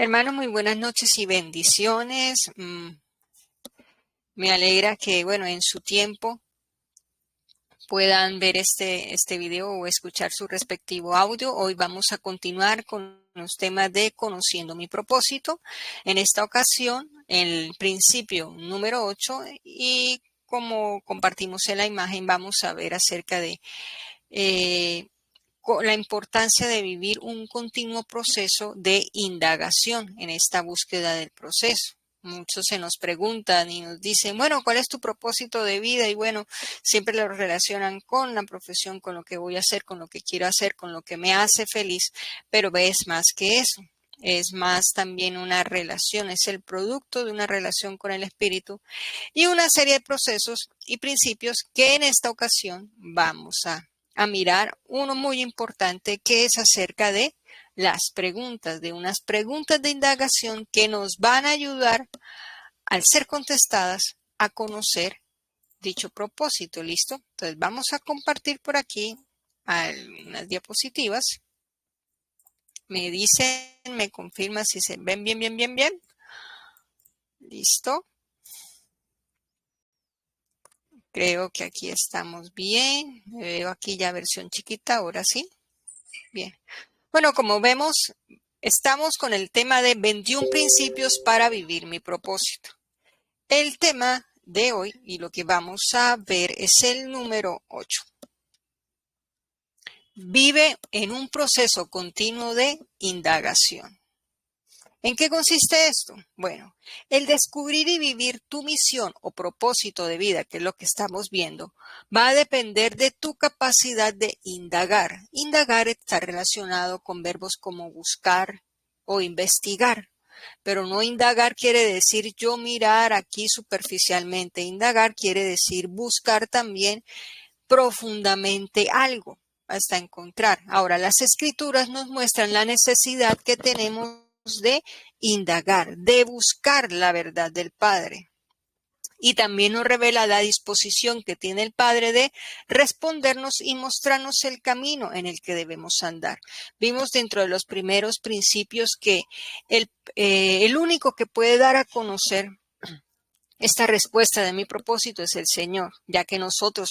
Hermano, muy buenas noches y bendiciones. Me alegra que, bueno, en su tiempo puedan ver este video o escuchar su respectivo audio. Hoy vamos a continuar con los temas de Conociendo mi propósito. En esta ocasión, el principio número 8 y como compartimos en la imagen, vamos a ver acerca de la importancia de vivir un continuo proceso de indagación en esta búsqueda del proceso. Muchos se nos preguntan y nos dicen, bueno, ¿cuál es tu propósito de vida? Y bueno, siempre lo relacionan con la profesión, con lo que voy a hacer, con lo que quiero hacer, con lo que me hace feliz, pero es más que eso. Es más también una relación, es el producto de una relación con el espíritu y una serie de procesos y principios que en esta ocasión vamos a mirar uno muy importante que es acerca de las preguntas, de unas preguntas de indagación que nos van a ayudar al ser contestadas a conocer dicho propósito. ¿Listo? Entonces vamos a compartir por aquí algunas diapositivas. Me dicen, me confirman si se ven bien. ¿Listo? Creo que aquí estamos bien. Me veo aquí ya versión chiquita, ahora sí. Bien. Bueno, como vemos, estamos con el tema de 21 principios para vivir mi propósito. El tema de hoy y lo que vamos a ver es el número 8. Vive en un proceso continuo de indagación. ¿En qué consiste esto? Bueno, el descubrir y vivir tu misión o propósito de vida, que es lo que estamos viendo, va a depender de tu capacidad de indagar. Indagar está relacionado con verbos como buscar o investigar, pero no indagar quiere decir yo mirar aquí superficialmente. Indagar quiere decir buscar también profundamente algo hasta encontrar. Ahora, las escrituras nos muestran la necesidad que tenemos de indagar, de buscar la verdad del Padre. Y también nos revela la disposición que tiene el Padre de respondernos y mostrarnos el camino en el que debemos andar. Vimos dentro de los primeros principios que el único que puede dar a conocer esta respuesta de mi propósito es el Señor, ya que nosotros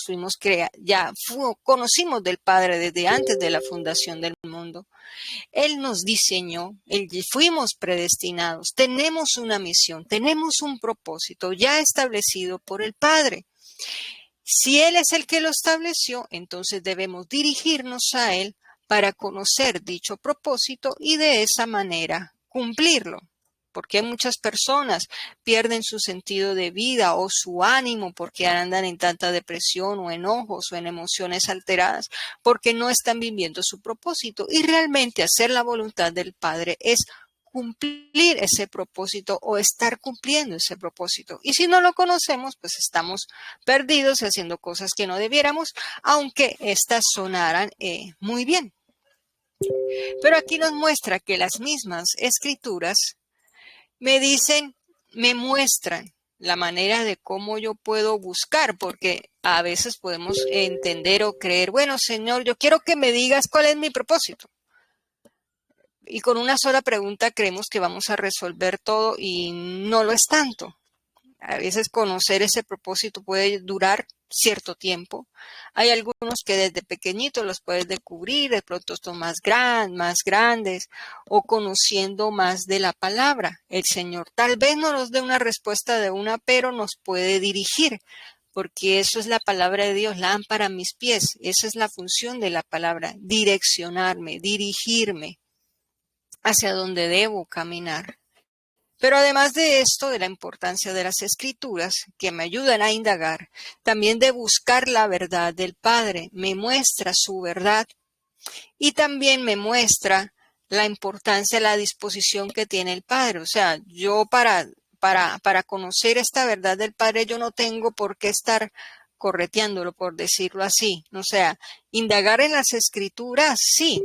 conocimos del Padre desde antes de la fundación del mundo. Él nos diseñó, fuimos predestinados, tenemos una misión, tenemos un propósito ya establecido por el Padre. Si Él es el que lo estableció, entonces debemos dirigirnos a Él para conocer dicho propósito y de esa manera cumplirlo. Porque muchas personas pierden su sentido de vida o su ánimo porque andan en tanta depresión o enojos o en emociones alteradas porque no están viviendo su propósito. Y realmente hacer la voluntad del Padre es cumplir ese propósito o estar cumpliendo ese propósito. Y si no lo conocemos, pues estamos perdidos haciendo cosas que no debiéramos, aunque estas sonaran muy bien. Pero aquí nos muestra que las mismas escrituras me muestran la manera de cómo yo puedo buscar, porque a veces podemos entender o creer, bueno, Señor, yo quiero que me digas cuál es mi propósito. Y con una sola pregunta creemos que vamos a resolver todo y no lo es tanto. A veces conocer ese propósito puede durar cierto tiempo. Hay algunos que desde pequeñitos los puedes descubrir, de pronto son más grandes, o conociendo más de la palabra. El Señor tal vez no nos dé una respuesta de una, pero nos puede dirigir, porque eso es la palabra de Dios, lámpara a mis pies. Esa es la función de la palabra, direccionarme, dirigirme hacia donde debo caminar. Pero además de esto, de la importancia de las escrituras, que me ayudan a indagar, también de buscar la verdad del Padre, me muestra su verdad y también me muestra la importancia, la disposición que tiene el Padre. O sea, yo para conocer esta verdad del Padre, yo no tengo por qué estar correteándolo, por decirlo así. O sea, indagar en las escrituras, sí,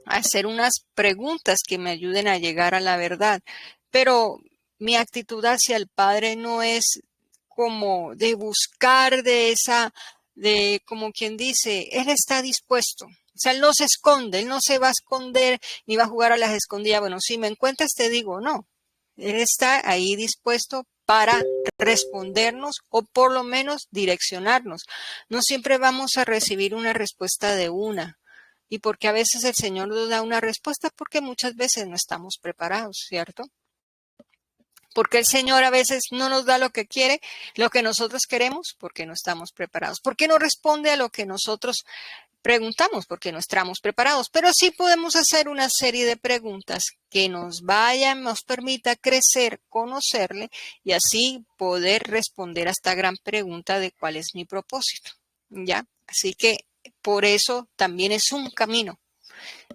hacer unas preguntas que me ayuden a llegar a la verdad. Pero mi actitud hacia el Padre no es como de buscar de como quien dice, Él está dispuesto. O sea, Él no se esconde, Él no se va a esconder ni va a jugar a las escondidas. Bueno, si me encuentras te digo no. Él está ahí dispuesto para respondernos o por lo menos direccionarnos. No siempre vamos a recibir una respuesta de una. Y porque a veces el Señor nos da una respuesta porque muchas veces no estamos preparados, ¿cierto? Porque el Señor a veces no nos da lo que quiere, lo que nosotros queremos, porque no estamos preparados. ¿Por qué no responde a lo que nosotros preguntamos? Porque no estamos preparados. Pero sí podemos hacer una serie de preguntas que nos permita crecer, conocerle y así poder responder a esta gran pregunta de cuál es mi propósito. ¿Ya? Así que por eso también es un camino.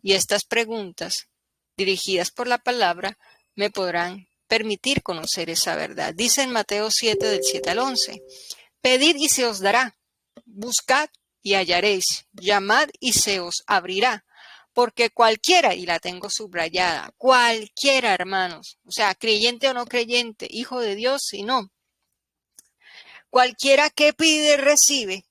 Y estas preguntas dirigidas por la palabra me podrán permitir conocer esa verdad. Dice en Mateo 7, del 7 al 11, pedid y se os dará, buscad y hallaréis, llamad y se os abrirá, porque cualquiera, y la tengo subrayada, cualquiera, hermanos, o sea, creyente o no creyente, hijo de Dios y no, cualquiera que pide recibe,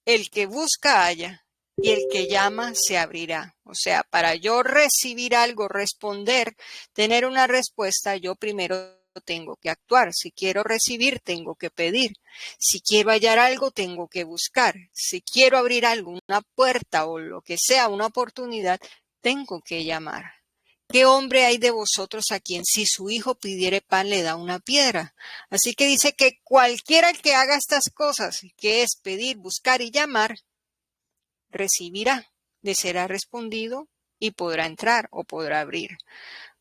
el que busca halla, y el que llama se abrirá. O sea, para yo recibir algo, responder, tener una respuesta, yo primero tengo que actuar. Si quiero recibir, tengo que pedir. Si quiero hallar algo, tengo que buscar. Si quiero abrir algo, una puerta o lo que sea, una oportunidad, tengo que llamar. ¿Qué hombre hay de vosotros a quien si su hijo pidiere pan le da una piedra? Así que dice que cualquiera que haga estas cosas, que es pedir, buscar y llamar, recibirá, le será respondido y podrá entrar o podrá abrir.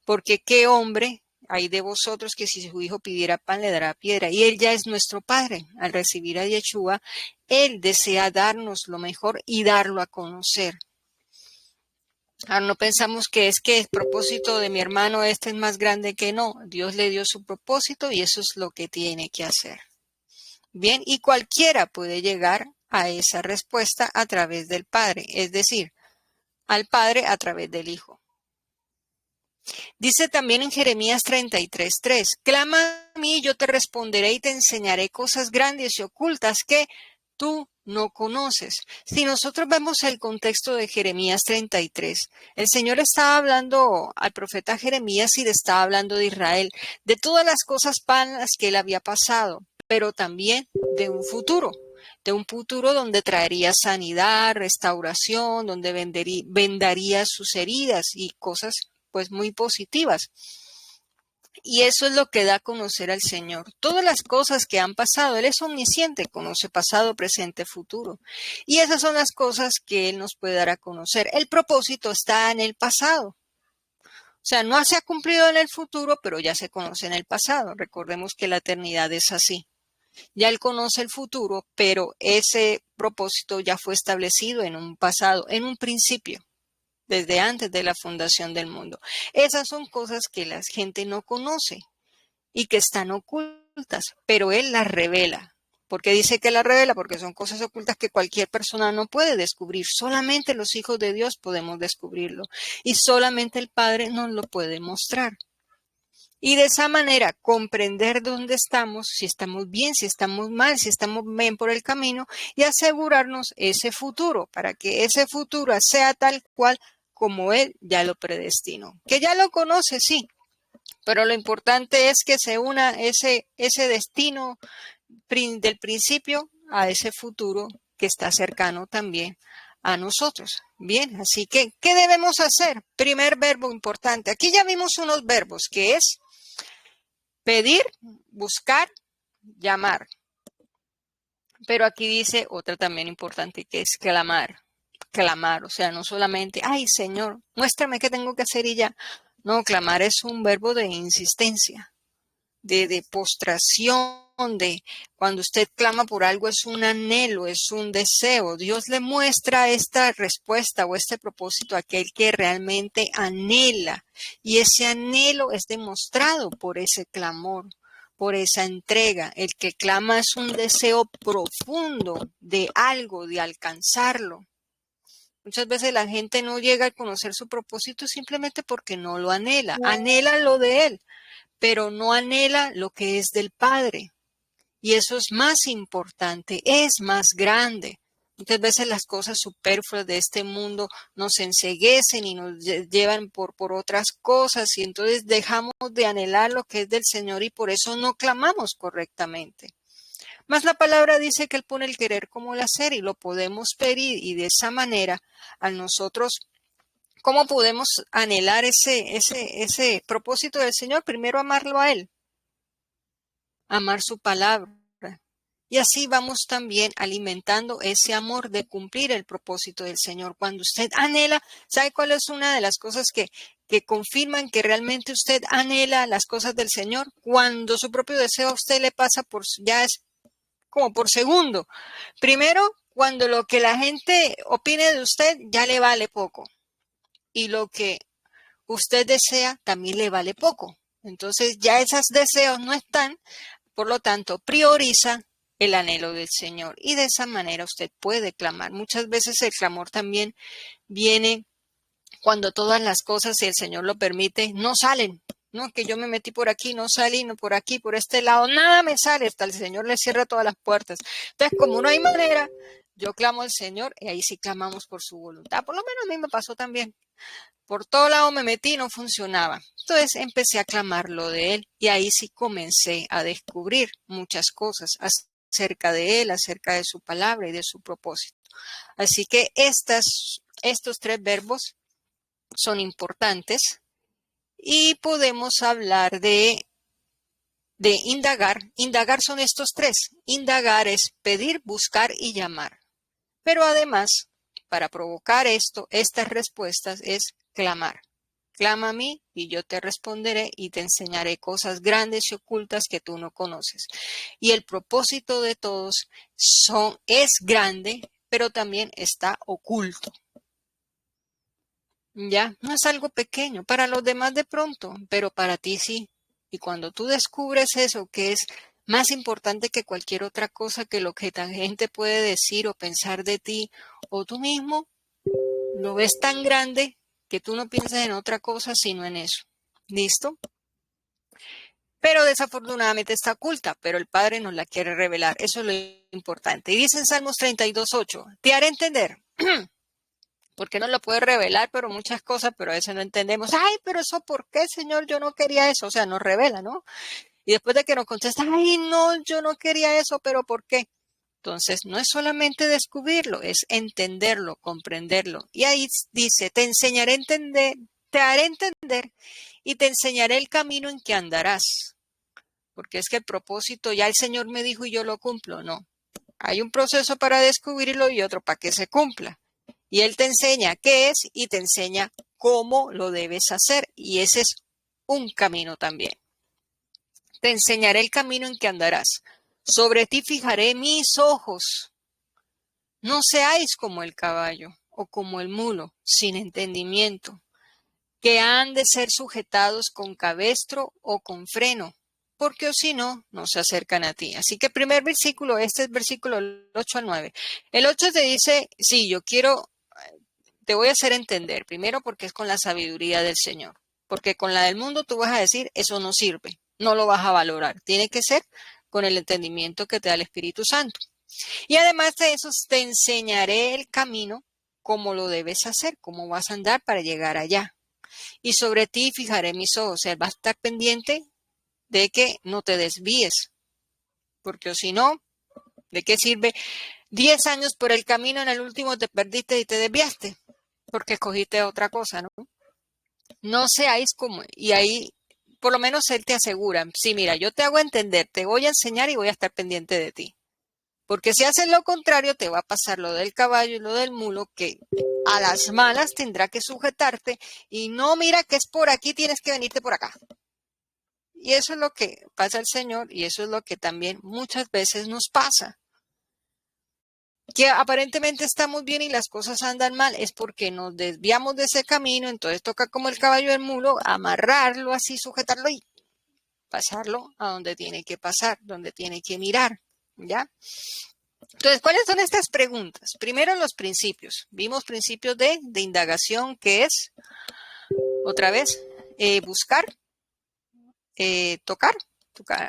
Porque qué hombre hay de vosotros que si su hijo pidiera pan le dará piedra. Y Él ya es nuestro Padre. Al recibir a Yeshua, Él desea darnos lo mejor y darlo a conocer. Ahora no pensamos que el propósito de mi hermano este es más grande que no. Dios le dio su propósito y eso es lo que tiene que hacer. Bien, y cualquiera puede llegar a esa respuesta a través del Padre, es decir, al Padre a través del Hijo. Dice también en Jeremías 33:3, clama a mí, yo te responderé y te enseñaré cosas grandes y ocultas que tú no conoces. Si nosotros vemos el contexto de Jeremías 33, el Señor estaba hablando al profeta Jeremías y le estaba hablando de Israel, de todas las cosas malas que él había pasado, pero también de un futuro donde traería sanidad, restauración, donde vendaría sus heridas y cosas pues muy positivas. Y eso es lo que da a conocer al Señor. Todas las cosas que han pasado, Él es omnisciente, conoce pasado, presente, futuro. Y esas son las cosas que Él nos puede dar a conocer. El propósito está en el pasado. O sea, no se ha cumplido en el futuro, pero ya se conoce en el pasado. Recordemos que la eternidad es así. Ya Él conoce el futuro, pero ese propósito ya fue establecido en un pasado, en un principio, desde antes de la fundación del mundo. Esas son cosas que la gente no conoce y que están ocultas, pero Él las revela. ¿Por qué dice que las revela? Porque son cosas ocultas que cualquier persona no puede descubrir. Solamente los hijos de Dios podemos descubrirlo y solamente el Padre nos lo puede mostrar. Y de esa manera comprender dónde estamos, si estamos bien, si estamos mal, si estamos bien por el camino y asegurarnos ese futuro para que ese futuro sea tal cual como Él ya lo predestinó. Que ya lo conoce, sí, pero lo importante es que se una ese destino del principio a ese futuro que está cercano también a nosotros. Bien, así que, ¿qué debemos hacer? Primer verbo importante. Aquí ya vimos unos verbos que es pedir, buscar, llamar. Pero aquí dice otra también importante que es clamar. Clamar, o sea, no solamente, ay Señor, muéstrame qué tengo que hacer y ya. No, clamar es un verbo de insistencia, de postración, de cuando usted clama por algo es un anhelo, es un deseo. Dios le muestra esta respuesta o este propósito a aquel que realmente anhela. Y ese anhelo es demostrado por ese clamor, por esa entrega. El que clama es un deseo profundo de algo, de alcanzarlo. Muchas veces la gente no llega a conocer su propósito simplemente porque no lo anhela. Anhela lo de Él, pero no anhela lo que es del Padre. Y eso es más importante, es más grande. Muchas veces las cosas superfluas de este mundo nos enceguecen y nos llevan por otras cosas y entonces dejamos de anhelar lo que es del Señor y por eso no clamamos correctamente. Mas la palabra dice que Él pone el querer como el hacer y lo podemos pedir y de esa manera a nosotros, ¿cómo podemos anhelar ese propósito del Señor? Primero amarlo a Él, amar su palabra. Y así vamos también alimentando ese amor de cumplir el propósito del Señor. Cuando usted anhela, ¿sabe cuál es una de las cosas que confirman que realmente usted anhela las cosas del Señor? Cuando su propio deseo a usted le pasa ya es como por segundo. Primero, cuando lo que la gente opine de usted ya le vale poco. Y lo que usted desea también le vale poco. Entonces ya esos deseos no están, por lo tanto, prioriza el anhelo del Señor y de esa manera usted puede clamar. Muchas veces el clamor también viene cuando todas las cosas, si el Señor lo permite, no salen. No, que yo me metí por aquí, no salí, no por aquí, por este lado, nada me sale, hasta el Señor le cierra todas las puertas. Entonces, como no hay manera, yo clamo al Señor y ahí sí clamamos por su voluntad. Por lo menos a mí me pasó también. Por todo lado me metí y no funcionaba. Entonces empecé a clamar lo de Él y ahí sí comencé a descubrir muchas cosas acerca de Él, acerca de su palabra y de su propósito. Así que estos tres verbos son importantes y podemos hablar de indagar. Indagar son estos tres. Indagar es pedir, buscar y llamar. Pero además, para provocar estas respuestas es clamar. Clama a mí y yo te responderé y te enseñaré cosas grandes y ocultas que tú no conoces. Y el propósito de todos es grande, pero también está oculto. Ya, no es algo pequeño, para los demás de pronto, pero para ti sí. Y cuando tú descubres eso, que es más importante que cualquier otra cosa que lo que la gente puede decir o pensar de ti, o tú mismo lo ves tan grande que tú no piensas en otra cosa sino en eso. ¿Listo? Pero desafortunadamente está oculta, pero el Padre nos la quiere revelar. Eso es lo importante. Y dice en Salmos 32:8, te haré entender. Porque no lo puede revelar, pero muchas cosas, pero a veces no entendemos. Ay, pero eso, ¿por qué, Señor? Yo no quería eso. O sea, nos revela, ¿no? Y después de que nos contesta, ay, no, yo no quería eso, pero ¿por qué? Entonces, no es solamente descubrirlo, es entenderlo, comprenderlo. Y ahí dice, te enseñaré a entender, te haré entender y te enseñaré el camino en que andarás. Porque es que el propósito, ya el Señor me dijo y yo lo cumplo. No, hay un proceso para descubrirlo y otro para que se cumpla. Y Él te enseña qué es y te enseña cómo lo debes hacer. Y ese es un camino también. Te enseñaré el camino en que andarás. Sobre ti fijaré mis ojos. No seáis como el caballo o como el mulo, sin entendimiento, que han de ser sujetados con cabestro o con freno, porque o si no, no se acercan a ti. Así que primer versículo, este es versículo 8 al 9. El 8 te dice, sí, yo quiero, te voy a hacer entender, primero porque es con la sabiduría del Señor, porque con la del mundo tú vas a decir, eso no sirve, no lo vas a valorar, tiene que ser con el entendimiento que te da el Espíritu Santo. Y además de eso, te enseñaré el camino, cómo lo debes hacer, cómo vas a andar para llegar allá. Y sobre ti fijaré mis ojos, o sea, vas a estar pendiente de que no te desvíes, porque si no, ¿de qué sirve 10 años por el camino, en el último te perdiste y te desviaste? Porque escogiste otra cosa, ¿no? No seáis como, y ahí por lo menos él te asegura, sí, mira, yo te hago entender, te voy a enseñar y voy a estar pendiente de ti. Porque si haces lo contrario, te va a pasar lo del caballo y lo del mulo, que a las malas tendrá que sujetarte y no, mira que es por aquí, tienes que venirte por acá. Y eso es lo que pasa al Señor y eso es lo que también muchas veces nos pasa. Que aparentemente estamos bien y las cosas andan mal, es porque nos desviamos de ese camino, entonces toca como el caballo del mulo, amarrarlo así, sujetarlo y pasarlo a donde tiene que pasar, donde tiene que mirar, ¿ya? Entonces, ¿cuáles son estas preguntas? Primero, los principios. Vimos principios de indagación, que es, otra vez, buscar, tocar,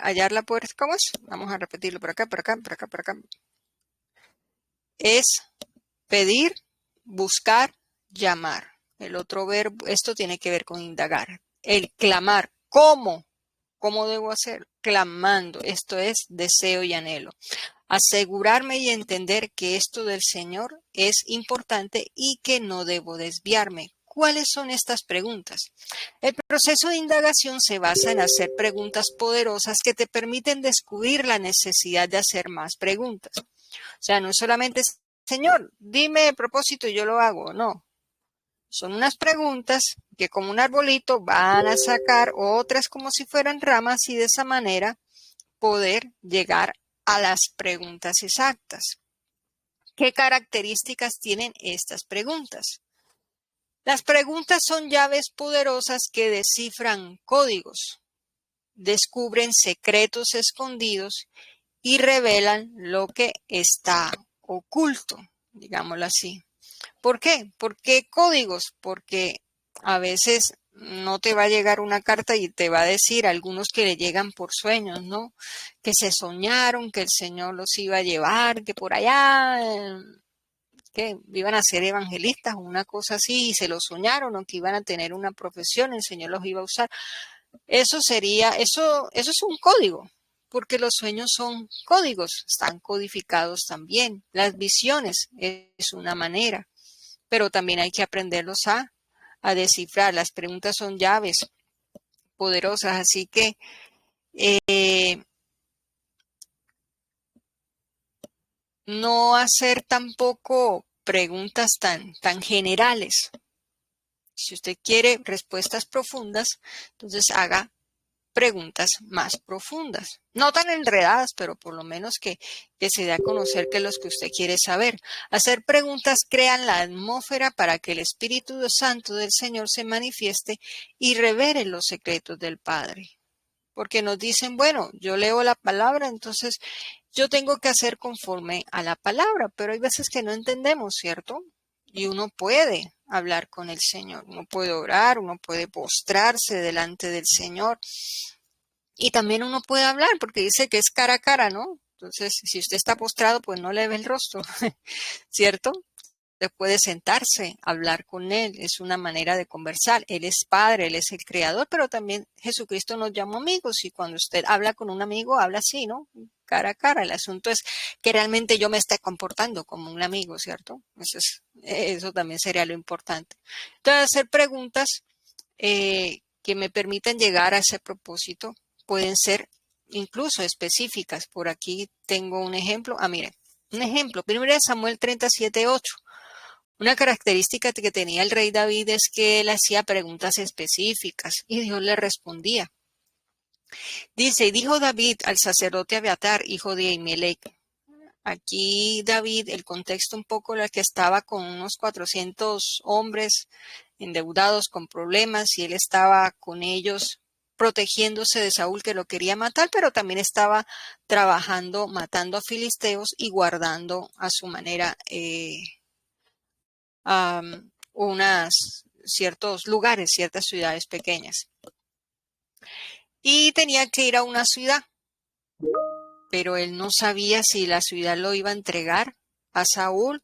hallar la puerta. ¿Cómo es? Vamos a repetirlo por acá, por acá, por acá, por acá. es pedir, buscar, llamar. El otro verbo, esto tiene que ver con indagar. El clamar, ¿cómo? ¿Cómo debo hacer? Clamando, esto es deseo y anhelo. Asegurarme y entender que esto del Señor es importante y que no debo desviarme. ¿Cuáles son estas preguntas? El proceso de indagación se basa en hacer preguntas poderosas que te permiten descubrir la necesidad de hacer más preguntas. O sea, no es solamente, Señor, dime el propósito y yo lo hago. No, son unas preguntas que como un arbolito van a sacar otras como si fueran ramas y de esa manera poder llegar a las preguntas exactas. ¿Qué características tienen estas preguntas? Las preguntas son llaves poderosas que descifran códigos, descubren secretos escondidos y revelan lo que está oculto, digámoslo así. ¿Por qué? ¿Por qué códigos? Porque a veces no te va a llegar una carta y te va a decir algunos que le llegan por sueños, ¿no? Que se soñaron, que el Señor los iba a llevar, que por allá, que iban a ser evangelistas o una cosa así, y se lo soñaron, o que iban a tener una profesión, el Señor los iba a usar. Eso es un código, porque los sueños son códigos, están codificados también. Las visiones es una manera, pero también hay que aprenderlos a descifrar. Las preguntas son llaves poderosas, así que no hacer tampoco preguntas tan generales. Si usted quiere respuestas profundas, entonces haga preguntas más profundas. No tan enredadas, pero por lo menos que se dé a conocer que los que usted quiere saber. Hacer preguntas crean la atmósfera para que el Espíritu Santo del Señor se manifieste y revele los secretos del Padre. Porque nos dicen, bueno, yo leo la palabra, entonces yo tengo que hacer conforme a la palabra, pero hay veces que no entendemos, ¿cierto? Y uno puede hablar con el Señor, uno puede orar, uno puede postrarse delante del Señor y también uno puede hablar porque dice que es cara a cara, ¿no? Entonces, si usted está postrado, pues no le ve el rostro, ¿cierto? Usted puede sentarse, hablar con Él, es una manera de conversar. Él es Padre, Él es el Creador, pero también Jesucristo nos llamó amigos y cuando usted habla con un amigo, habla así, ¿no? Cara a cara. El asunto es que realmente yo me esté comportando como un amigo, ¿cierto? Eso también sería lo importante. Entonces, hacer preguntas que me permitan llegar a ese propósito pueden ser incluso específicas. Por aquí tengo un ejemplo. Mire, un ejemplo. 1 Samuel 37:8. Una característica que tenía el rey David es que él hacía preguntas específicas y Dios le respondía. Dice, y dijo David al sacerdote Abiatar, hijo de Ahimelech. Aquí David, el contexto un poco era que estaba con unos 400 hombres endeudados con problemas y él estaba con ellos protegiéndose de Saúl que lo quería matar, pero también estaba trabajando, matando a filisteos y guardando a su manera ciertos lugares, ciertas ciudades pequeñas. Y tenía que ir a una ciudad, pero él no sabía si la ciudad lo iba a entregar a Saúl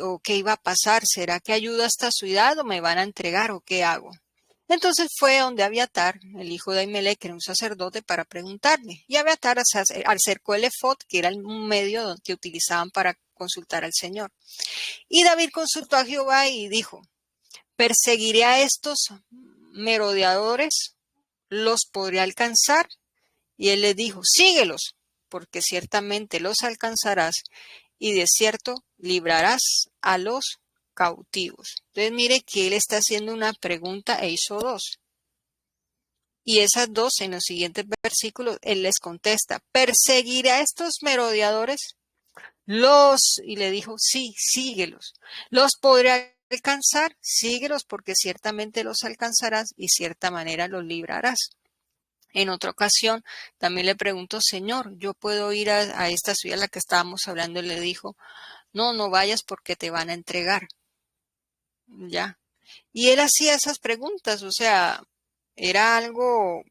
o qué iba a pasar. ¿Será que ayuda a esta ciudad o me van a entregar o qué hago? Entonces fue donde Abiatar, el hijo de Ahimelech, que era un sacerdote, para preguntarle. Y Abiatar acercó el efod, que era un medio que utilizaban para consultar al Señor. Y David consultó a Jehová y dijo, ¿perseguiré a estos merodeadores? ¿Los podré alcanzar? Y él le dijo, síguelos, porque ciertamente los alcanzarás y de cierto librarás a los cautivos. Entonces mire que él está haciendo una pregunta e hizo dos. Y esas dos en los siguientes versículos él les contesta, ¿perseguiré a estos merodeadores? Y le dijo, sí, síguelos. ¿Los podré alcanzar? Síguelos porque ciertamente los alcanzarás y cierta manera los librarás. En otra ocasión también le preguntó, Señor, ¿yo puedo ir a esta ciudad a la que estábamos hablando? Y le dijo, no, no vayas porque te van a entregar. Ya. Y él hacía esas preguntas, o sea, era algo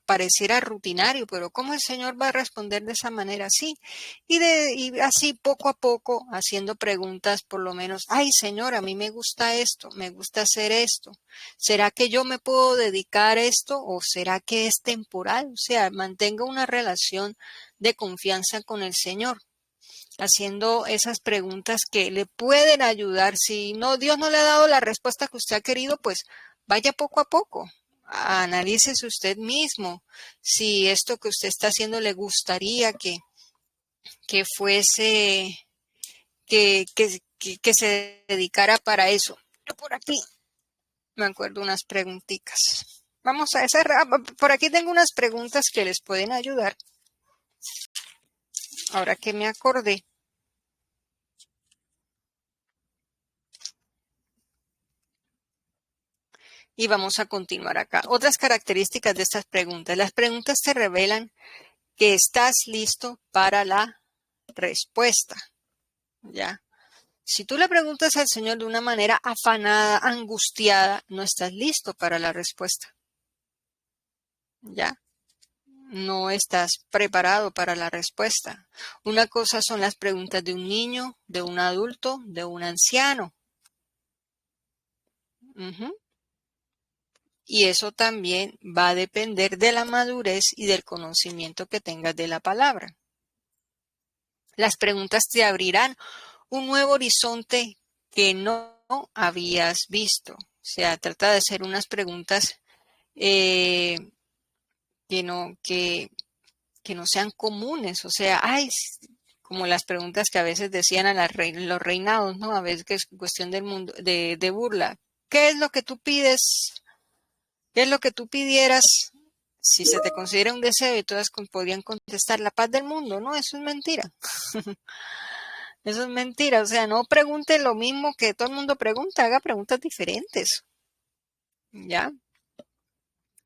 pareciera rutinario, pero ¿cómo el Señor va a responder de esa manera así? Y así poco a poco haciendo preguntas, por lo menos, ay Señor, a mí me gusta esto, me gusta hacer esto. ¿Será que yo me puedo dedicar a esto o será que es temporal? O sea, mantenga una relación de confianza con el Señor, haciendo esas preguntas que le pueden ayudar. Si no, Dios no le ha dado la respuesta que usted ha querido, pues vaya poco a poco. Analícese usted mismo si esto que usted está haciendo le gustaría que fuese, que se dedicara para eso. Yo por aquí me acuerdo unas preguntitas. Vamos a hacer, por aquí tengo unas preguntas que les pueden ayudar. Ahora que me acordé. Y vamos a continuar acá. Otras características de estas preguntas. Las preguntas te revelan que estás listo para la respuesta. ¿Ya? Si tú le preguntas al Señor de una manera afanada, angustiada, no estás listo para la respuesta. ¿Ya? No estás preparado para la respuesta. Una cosa son las preguntas de un niño, de un adulto, de un anciano. Y eso también va a depender de la madurez y del conocimiento que tengas de la palabra. Las preguntas te abrirán un nuevo horizonte que no habías visto. O sea, trata de hacer unas preguntas que no sean comunes. O sea, como las preguntas que a veces decían a los reinados, ¿no? A veces que es cuestión del mundo, de burla. ¿Qué es lo que tú pides? ¿Qué es lo que tú pidieras si se te considera un deseo? Y todas podrían contestar la paz del mundo. No, eso es mentira. Eso es mentira. O sea, no pregunte lo mismo que todo el mundo pregunta, haga preguntas diferentes. ¿Ya?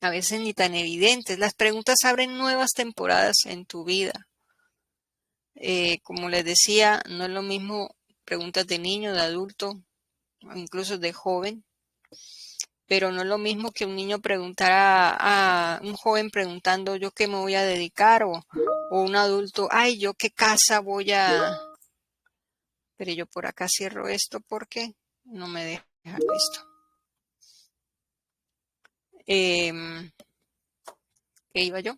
A veces ni tan evidentes. Las preguntas abren nuevas temporadas en tu vida. Como les decía, no es lo mismo preguntas de niño, de adulto, incluso de joven. Pero no es lo mismo que un niño preguntara a un joven preguntando yo qué me voy a dedicar o un adulto, ay, yo qué casa voy a... Pero yo por acá cierro esto porque no me deja esto. ¿Qué iba yo?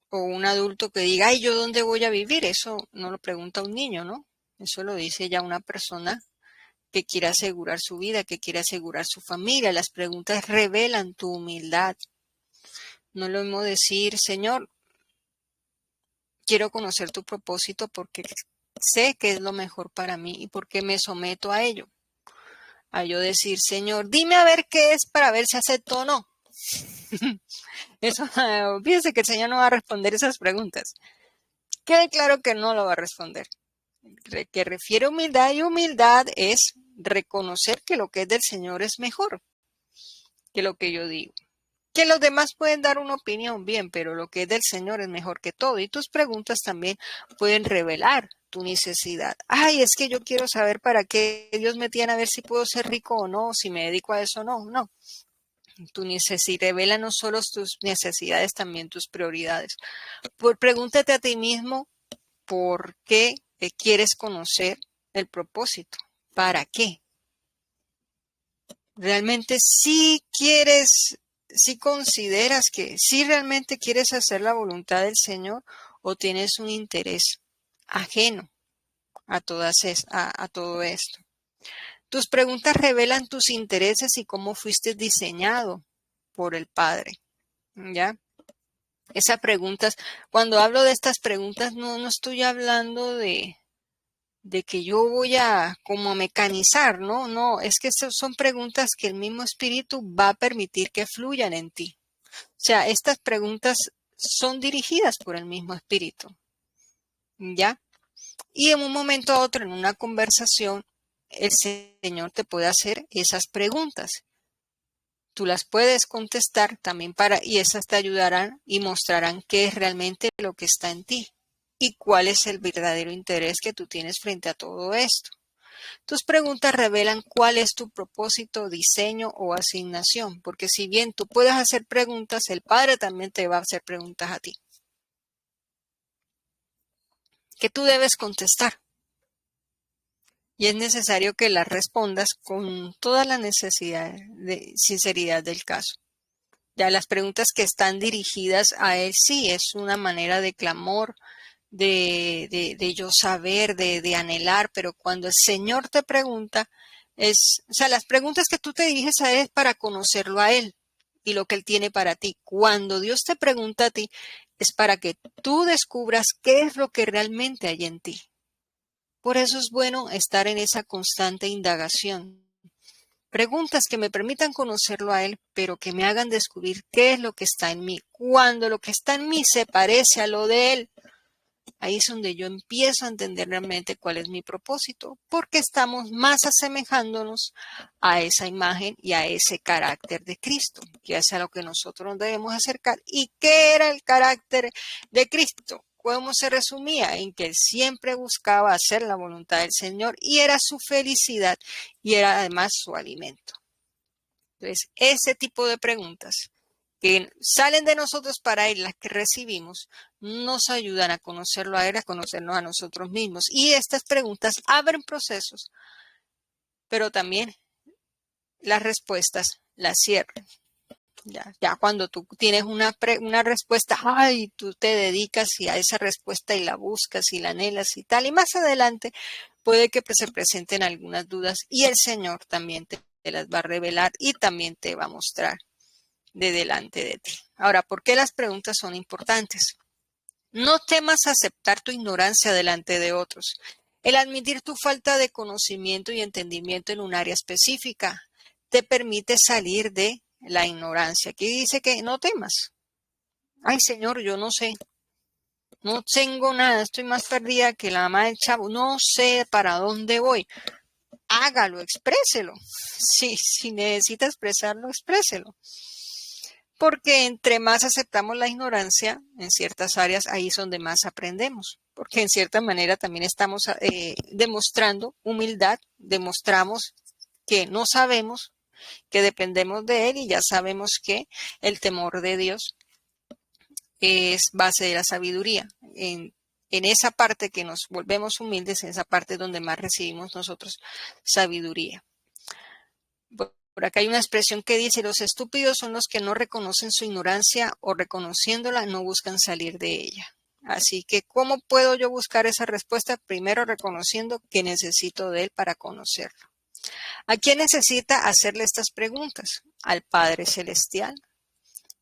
O un adulto que diga, ay, ¿yo dónde voy a vivir? Eso no lo pregunta un niño, ¿no? Eso lo dice ya una persona que quiere asegurar su vida, que quiere asegurar su familia. Las preguntas revelan tu humildad. No es lo mismo decir, Señor, quiero conocer tu propósito porque sé que es lo mejor para mí y porque me someto a ello. A yo decir, Señor, dime a ver qué es para ver si acepto o no. Eso, fíjense que el Señor no va a responder esas preguntas. Quede claro que no lo va a responder. Que refiere humildad y humildad es reconocer que lo que es del Señor es mejor que lo que yo digo. Que los demás pueden dar una opinión bien, pero lo que es del Señor es mejor que todo. Y tus preguntas también pueden revelar tu necesidad. Ay, es que yo quiero saber para qué Dios me tiene, a ver si puedo ser rico o no, si me dedico a eso o no. No. Tu necesidad revela no solo tus necesidades, también tus prioridades. Pregúntate a ti mismo por qué quieres conocer el propósito. ¿Para qué? Realmente sí quieres, sí consideras que sí realmente quieres hacer la voluntad del Señor o tienes un interés ajeno a todo esto. Tus preguntas revelan tus intereses y cómo fuiste diseñado por el Padre. ¿Ya? Esas preguntas, cuando hablo de estas preguntas, no estoy hablando de que yo voy a como mecanizar, ¿no? No, es que son preguntas que el mismo espíritu va a permitir que fluyan en ti. O sea, estas preguntas son dirigidas por el mismo espíritu, ¿ya? Y en un momento a otro, en una conversación, el Señor te puede hacer esas preguntas. Tú las puedes contestar también y esas te ayudarán y mostrarán qué es realmente lo que está en ti y cuál es el verdadero interés que tú tienes frente a todo esto. Tus preguntas revelan cuál es tu propósito, diseño o asignación, porque si bien tú puedes hacer preguntas, el Padre también te va a hacer preguntas a ti, que tú debes contestar. Y es necesario que las respondas con toda la necesidad de sinceridad del caso. Ya las preguntas que están dirigidas a Él sí es una manera de clamor, de yo saber, de anhelar, pero cuando el Señor te pregunta, o sea, las preguntas que tú te diriges a Él es para conocerlo a Él y lo que Él tiene para ti. Cuando Dios te pregunta a ti, es para que tú descubras qué es lo que realmente hay en ti. Por eso es bueno estar en esa constante indagación. Preguntas que me permitan conocerlo a Él, pero que me hagan descubrir qué es lo que está en mí. Cuando lo que está en mí se parece a lo de Él, ahí es donde yo empiezo a entender realmente cuál es mi propósito, porque estamos más asemejándonos a esa imagen y a ese carácter de Cristo, que es a lo que nosotros nos debemos acercar. ¿Y qué era el carácter de Cristo? ¿Cómo se resumía? En que él siempre buscaba hacer la voluntad del Señor y era su felicidad y era además su alimento. Entonces, ese tipo de preguntas que salen de nosotros para él, las que recibimos, nos ayudan a conocerlo a él, a conocernos a nosotros mismos. Y estas preguntas abren procesos, pero también las respuestas las cierran. Ya cuando tú tienes una respuesta, ay, tú te dedicas y a esa respuesta y la buscas y la anhelas y tal. Y más adelante puede que se presenten algunas dudas y el Señor también te las va a revelar y también te va a mostrar de delante de ti. Ahora, ¿por qué las preguntas son importantes? No temas aceptar tu ignorancia delante de otros. El admitir tu falta de conocimiento y entendimiento en un área específica te permite salir de la ignorancia. Aquí dice que no temas. Ay, Señor, yo no sé. No tengo nada. Estoy más perdida que la mamá del chavo. No sé para dónde voy. Hágalo, expréselo. Sí, si necesita expresarlo, expréselo. Porque entre más aceptamos la ignorancia en ciertas áreas, ahí es donde más aprendemos. Porque en cierta manera también estamos demostrando humildad, demostramos que no sabemos, que dependemos de Él y ya sabemos que el temor de Dios es base de la sabiduría. En esa parte que nos volvemos humildes, en esa parte donde más recibimos nosotros sabiduría. Por acá hay una expresión que dice, los estúpidos son los que no reconocen su ignorancia o reconociéndola no buscan salir de ella. Así que, ¿cómo puedo yo buscar esa respuesta? Primero reconociendo que necesito de Él para conocerlo. ¿A quién necesita hacerle estas preguntas? Al Padre Celestial,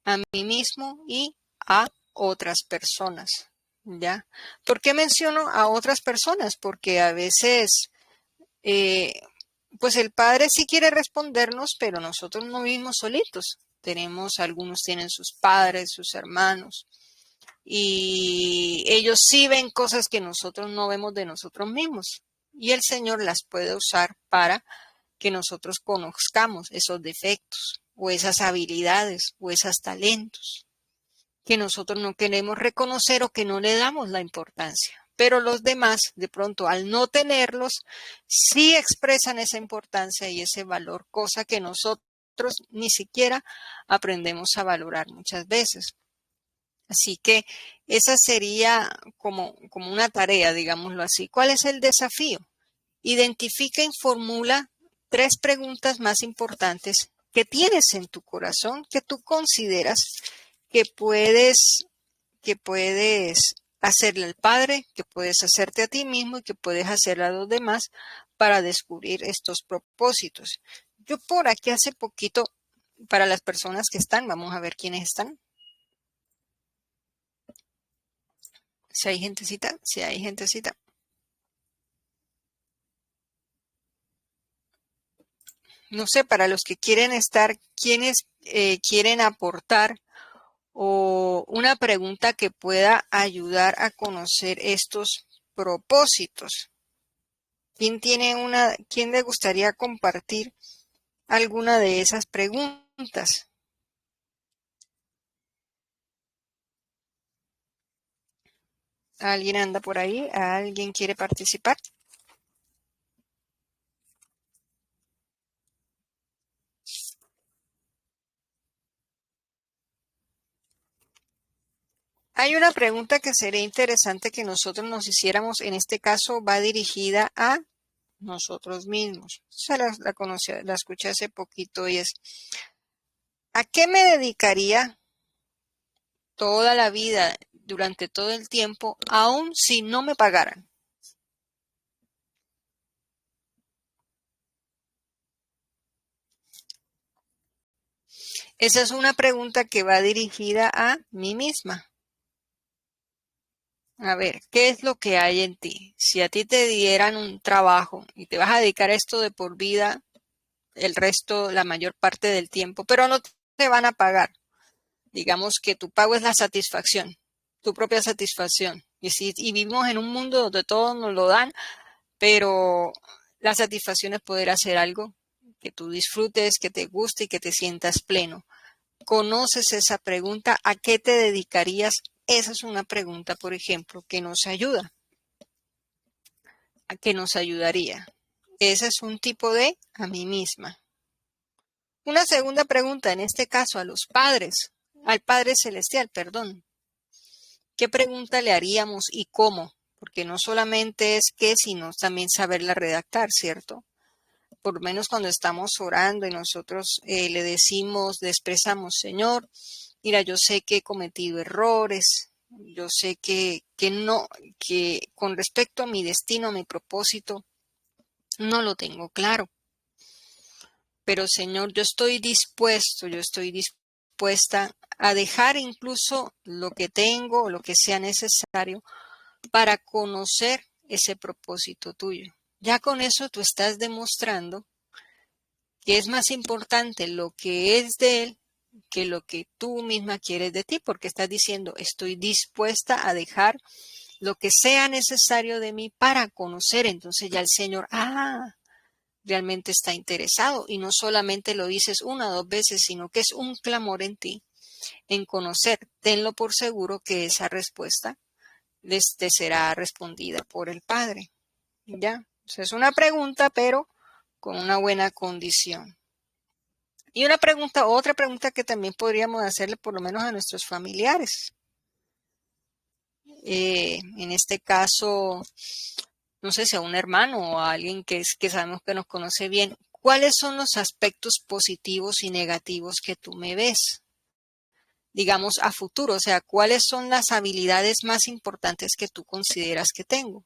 a mí mismo y a otras personas. ¿Ya? ¿Por qué menciono a otras personas? Porque a veces pues el Padre sí quiere respondernos, pero nosotros no vivimos solitos. Algunos tienen sus padres, sus hermanos, y ellos sí ven cosas que nosotros no vemos de nosotros mismos. Y el Señor las puede usar para que nosotros conozcamos esos defectos, o esas habilidades, o esos talentos que nosotros no queremos reconocer o que no le damos la importancia. Pero los demás, de pronto, al no tenerlos, sí expresan esa importancia y ese valor, cosa que nosotros ni siquiera aprendemos a valorar muchas veces. Así que esa sería como una tarea, digámoslo así. ¿Cuál es el desafío? Identifica y formula 3 preguntas más importantes que tienes en tu corazón, que tú consideras que puedes hacerle al Padre, que puedes hacerte a ti mismo y que puedes hacerle a los demás para descubrir estos propósitos. Yo por aquí hace poquito, para las personas que están, vamos a ver quiénes están. Si hay gentecita, si hay gentecita. No sé, para los que quieren estar, quienes quieren aportar o una pregunta que pueda ayudar a conocer estos propósitos. ¿Quién le gustaría compartir alguna de esas preguntas? ¿Alguien anda por ahí? ¿Alguien quiere participar? Hay una pregunta que sería interesante que nosotros nos hiciéramos, en este caso va dirigida a nosotros mismos. La escuché hace poquito y es, ¿a qué me dedicaría toda la vida, durante todo el tiempo, aun si no me pagaran? Esa es una pregunta que va dirigida a mí misma. A ver, ¿qué es lo que hay en ti? Si a ti te dieran un trabajo y te vas a dedicar a esto de por vida, el resto, la mayor parte del tiempo, pero no te van a pagar. Digamos que tu pago es la satisfacción, tu propia satisfacción. Y vivimos en un mundo donde todos nos lo dan, pero la satisfacción es poder hacer algo que tú disfrutes, que te guste y que te sientas pleno. ¿Conoces esa pregunta? ¿A qué te dedicarías? Esa es una pregunta, por ejemplo, que nos ayuda. ¿A qué nos ayudaría? Ese es un tipo de a mí misma. Una segunda pregunta, en este caso a los padres, al Padre Celestial, perdón. ¿Qué pregunta le haríamos y cómo? Porque no solamente es qué, sino también saberla redactar, ¿cierto? Por lo menos cuando estamos orando y nosotros le decimos, le expresamos, Señor, mira, yo sé que he cometido errores, yo sé que con respecto a mi destino, a mi propósito, no lo tengo claro. Pero Señor, yo estoy dispuesta a dejar incluso lo que tengo o lo que sea necesario para conocer ese propósito tuyo. Ya con eso tú estás demostrando que es más importante lo que es de Él que lo que tú misma quieres de ti, porque estás diciendo, estoy dispuesta a dejar lo que sea necesario de mí para conocer. Entonces ya el Señor, realmente está interesado y no solamente lo dices una o dos veces, sino que es un clamor en ti, en conocer. Tenlo por seguro que esa respuesta te será respondida por el Padre. ¿Ya? O es una pregunta, pero con una buena condición. Y otra pregunta que también podríamos hacerle por lo menos a nuestros familiares. En este caso, no sé si a un hermano o a alguien que sabemos que nos conoce bien, ¿cuáles son los aspectos positivos y negativos que tú me ves? Digamos, a futuro, o sea, ¿cuáles son las habilidades más importantes que tú consideras que tengo?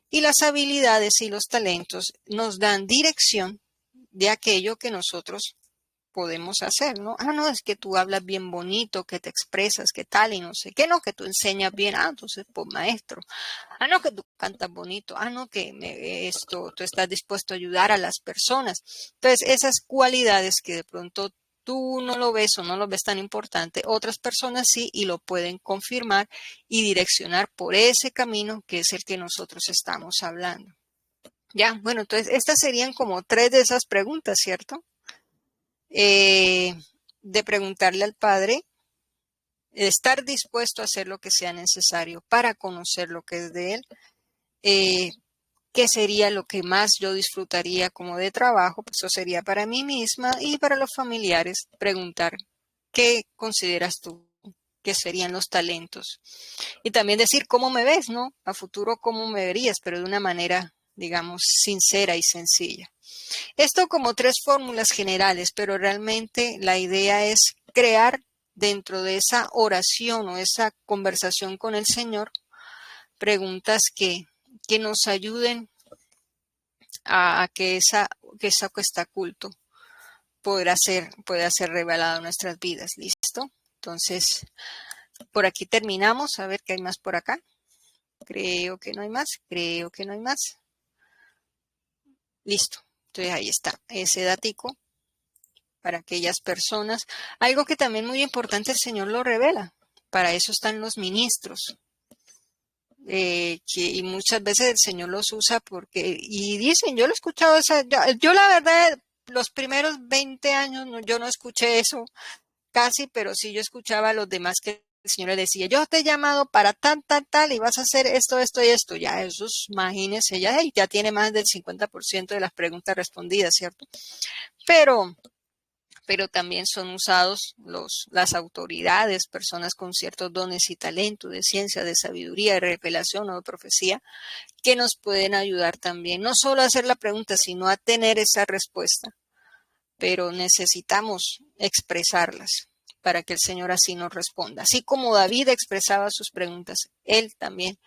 Y las habilidades y los talentos nos dan dirección de aquello que nosotros podemos hacer, ¿no? No, es que tú hablas bien bonito, que te expresas, que tal y no sé qué, no, que tú enseñas bien, entonces, pues maestro. No, que tú cantas bonito. No, que tú estás dispuesto a ayudar a las personas. Entonces, esas cualidades que de pronto tú no lo ves o no lo ves tan importante, otras personas sí y lo pueden confirmar y direccionar por ese camino que es el que nosotros estamos hablando. Ya, bueno, entonces estas serían como tres de esas preguntas, ¿cierto? De preguntarle al Padre, estar dispuesto a hacer lo que sea necesario para conocer lo que es de Él, qué sería lo que más yo disfrutaría como de trabajo, pues eso sería para mí misma y para los familiares preguntar qué consideras tú que serían los talentos. Y también decir cómo me ves, ¿no? A futuro cómo me verías, pero de una manera, digamos, sincera y sencilla. Esto como tres fórmulas generales, pero realmente la idea es crear dentro de esa oración o esa conversación con el Señor preguntas que nos ayuden a que eso que está oculto pueda ser revelado en nuestras vidas. ¿Listo? Entonces, por aquí terminamos. A ver qué hay más por acá. Creo que no hay más. Creo que no hay más. Listo. Entonces ahí está ese datico para aquellas personas. Algo que también muy importante el Señor lo revela. Para eso están los ministros. Y muchas veces el Señor los usa y dicen, yo lo he escuchado, yo la verdad, los primeros 20 años yo no escuché eso casi, pero sí yo escuchaba a los demás que el Señor le decía, yo te he llamado para tal, tal, tal, y vas a hacer esto, esto y esto. Ya esos, imagínense, ya tiene más del 50% de las preguntas respondidas, ¿cierto? Pero pero también son usados las autoridades, personas con ciertos dones y talentos de ciencia, de sabiduría, de revelación o de profecía, que nos pueden ayudar también, no solo a hacer la pregunta, sino a tener esa respuesta, pero necesitamos expresarlas para que el Señor así nos responda. Así como David expresaba sus preguntas, él también,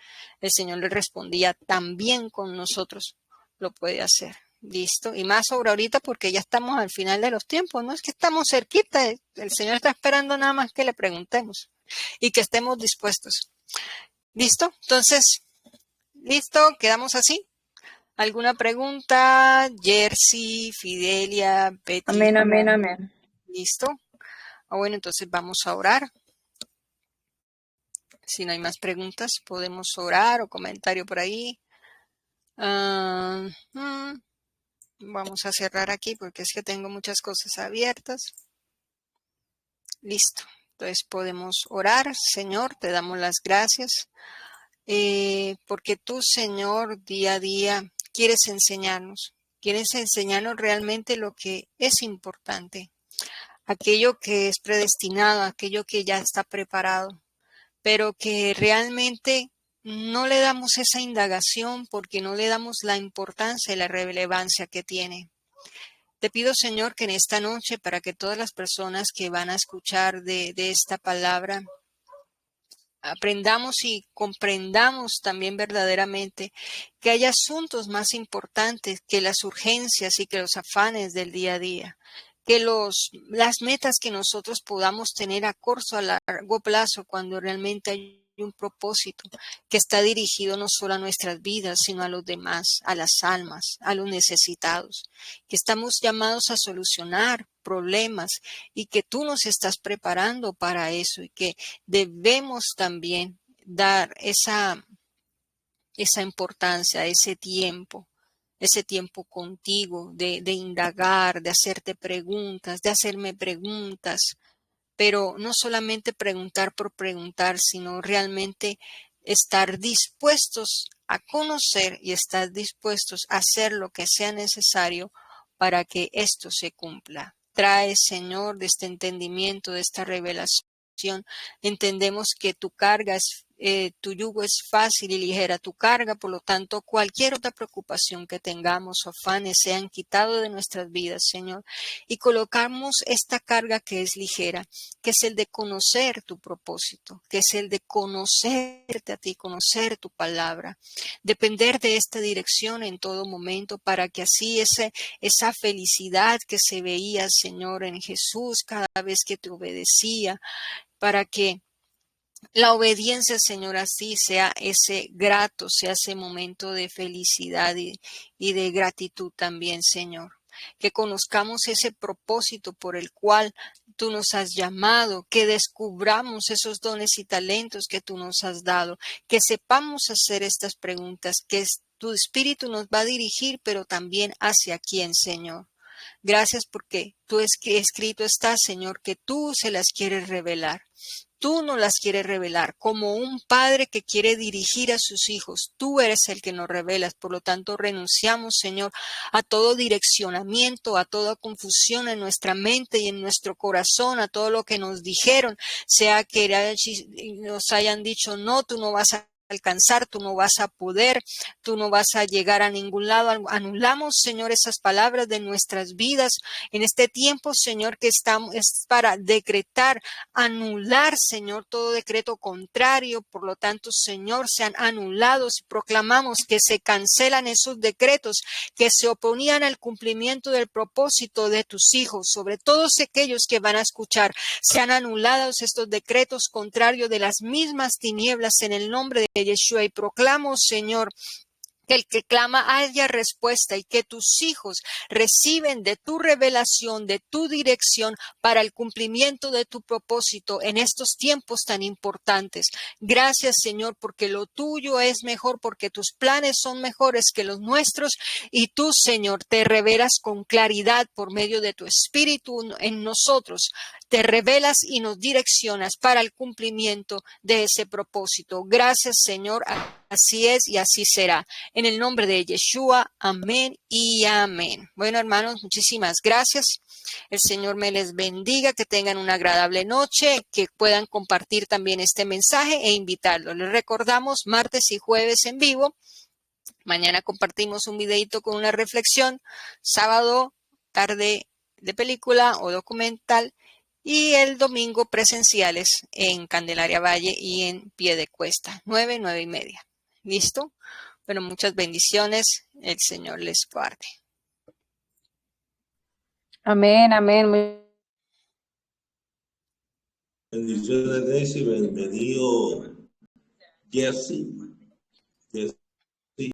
el Señor le respondía, también con nosotros lo puede hacer. Listo. Y más sobre ahorita porque ya estamos al final de los tiempos. No es que estamos cerquita. El Señor está esperando nada más que le preguntemos y que estemos dispuestos. ¿Listo? Entonces, listo. Quedamos así. ¿Alguna pregunta? Jersey, Fidelia, Betty. Amén, amén, amén. ¿Listo? Bueno, entonces vamos a orar. Si no hay más preguntas, podemos orar o comentario por ahí. Vamos a cerrar aquí porque es que tengo muchas cosas abiertas. Listo. Entonces podemos orar. Señor, te damos las gracias porque tú, Señor, día a día quieres enseñarnos. Quieres enseñarnos realmente lo que es importante. Aquello que es predestinado, aquello que ya está preparado. Pero que realmente no le damos esa indagación porque no le damos la importancia y la relevancia que tiene. Te pido, Señor, que en esta noche, para que todas las personas que van a escuchar de esta palabra, aprendamos y comprendamos también verdaderamente que hay asuntos más importantes que las urgencias y que los afanes del día a día, que las metas que nosotros podamos tener a corto, a largo plazo, cuando realmente hay un propósito que está dirigido no solo a nuestras vidas, sino a los demás, a las almas, a los necesitados, que estamos llamados a solucionar problemas y que tú nos estás preparando para eso y que debemos también dar esa importancia, ese tiempo contigo, de indagar, de hacerte preguntas, de hacerme preguntas, pero no solamente preguntar por preguntar, sino realmente estar dispuestos a conocer y estar dispuestos a hacer lo que sea necesario para que esto se cumpla. Trae, Señor, de este entendimiento, de esta revelación. Entendemos que tu carga tu yugo es fácil y ligera tu carga, por lo tanto, cualquier otra preocupación que tengamos o afanes sean quitados de nuestras vidas, Señor, y colocamos esta carga que es ligera, que es el de conocer tu propósito, que es el de conocerte a ti, conocer tu palabra, depender de esta dirección en todo momento para que así esa felicidad que se veía, Señor, en Jesús cada vez que te obedecía, para que la obediencia, Señor, así sea ese grato, sea ese momento de felicidad y de gratitud también, Señor. Que conozcamos ese propósito por el cual tú nos has llamado, que descubramos esos dones y talentos que tú nos has dado, que sepamos hacer estas preguntas, que tu Espíritu nos va a dirigir, pero también hacia quién, Señor. Gracias porque tú escrito está, Señor, que tú se las quieres revelar. Tú nos las quieres revelar como un padre que quiere dirigir a sus hijos. Tú eres el que nos revelas. Por lo tanto, renunciamos, Señor, a todo direccionamiento, a toda confusión en nuestra mente y en nuestro corazón, a todo lo que nos dijeron, sea que nos hayan dicho, no, tú no vas a alcanzar, tú no vas a poder, tú no vas a llegar a ningún lado. Anulamos, Señor, esas palabras de nuestras vidas en este tiempo, Señor, que estamos es para decretar, anular, Señor, todo decreto contrario. Por lo tanto, Señor, sean anulados y proclamamos que se cancelan esos decretos que se oponían al cumplimiento del propósito de tus hijos. Sobre todos aquellos que van a escuchar, sean anulados estos decretos contrarios de las mismas tinieblas en el nombre de Yeshua, y proclamo, Señor, que el que clama haya respuesta y que tus hijos reciben de tu revelación, de tu dirección para el cumplimiento de tu propósito en estos tiempos tan importantes. Gracias, Señor, porque lo tuyo es mejor, porque tus planes son mejores que los nuestros y tú, Señor, te revelas con claridad por medio de tu Espíritu en nosotros. Te revelas y nos direccionas para el cumplimiento de ese propósito. Gracias, Señor. Así es y así será. En el nombre de Yeshua, amén y amén. Bueno, hermanos, muchísimas gracias. El Señor me les bendiga, que tengan una agradable noche, que puedan compartir también este mensaje e invitarlos. Les recordamos martes y jueves en vivo. Mañana compartimos un videito con una reflexión. Sábado, tarde de película o documental. Y el domingo presenciales en Candelaria Valle y en Piedecuesta, 9:30. ¿Listo? Bueno, muchas bendiciones. El Señor les guarde. Amén, amén. Bendiciones, Daisy. Bienvenido, Jesse.